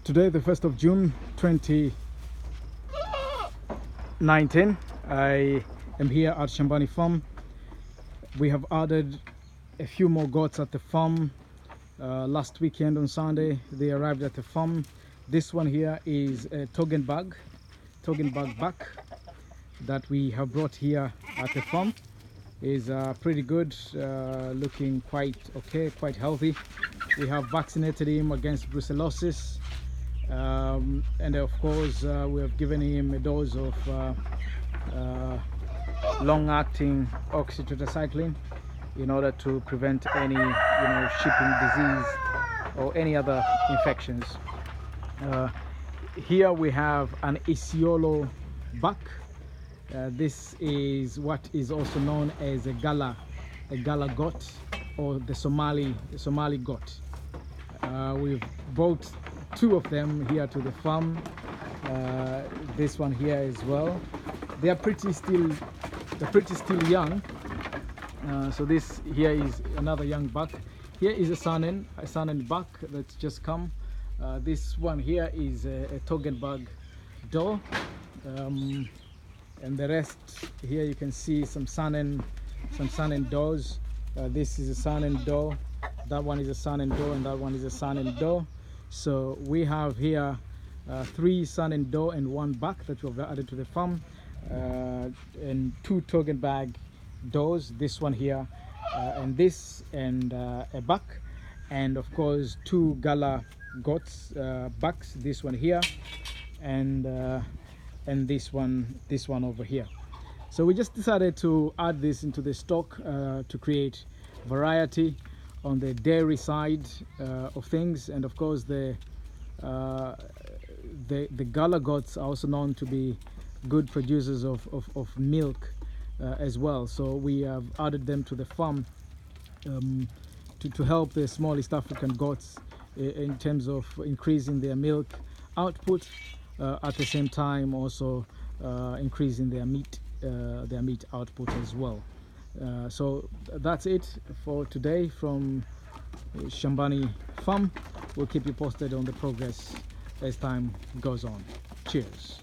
Today, the 1st of June 2019, I am here at Shambani farm. We have added a few more goats at the farm. Last weekend on Sunday, they arrived at the farm. This one here is a Toggenburg buck that we have brought here at the farm. Is pretty good, looking quite okay, quite healthy. We have vaccinated him against brucellosis, and of course we have given him a dose of long-acting oxytetracycline in order to prevent any shipping disease or any other infections. Here we have an Isiolo buck. This is what is also known as a gala goat, or the Somali goat. We've brought two of them here to the farm. This one here as well. They are pretty still young. So this here is another young buck. Here is a Saanen buck that's just come. This one here is a Toggenburg doe. And the rest here you can see some Saanen does. This is a Saanen doe, that one is a Saanen doe, and that one is a Saanen doe. So we have here 3 Saanen doe and 1 buck that we've added to the farm, and 2 Toggenburg does, this one here and this, and a buck, and of course 2 Gala goats, bucks, this one here and this one over here. So we just decided to add this into the stock to create variety on the dairy side of things. And of course the Gala goats are also known to be good producers of milk as well. So we have added them to the farm to help the small East African goats in terms of increasing their milk output, at the same time also increasing their meat output as well. So that's it for today from Shambani farm. We'll keep you posted on the progress as time goes on. Cheers.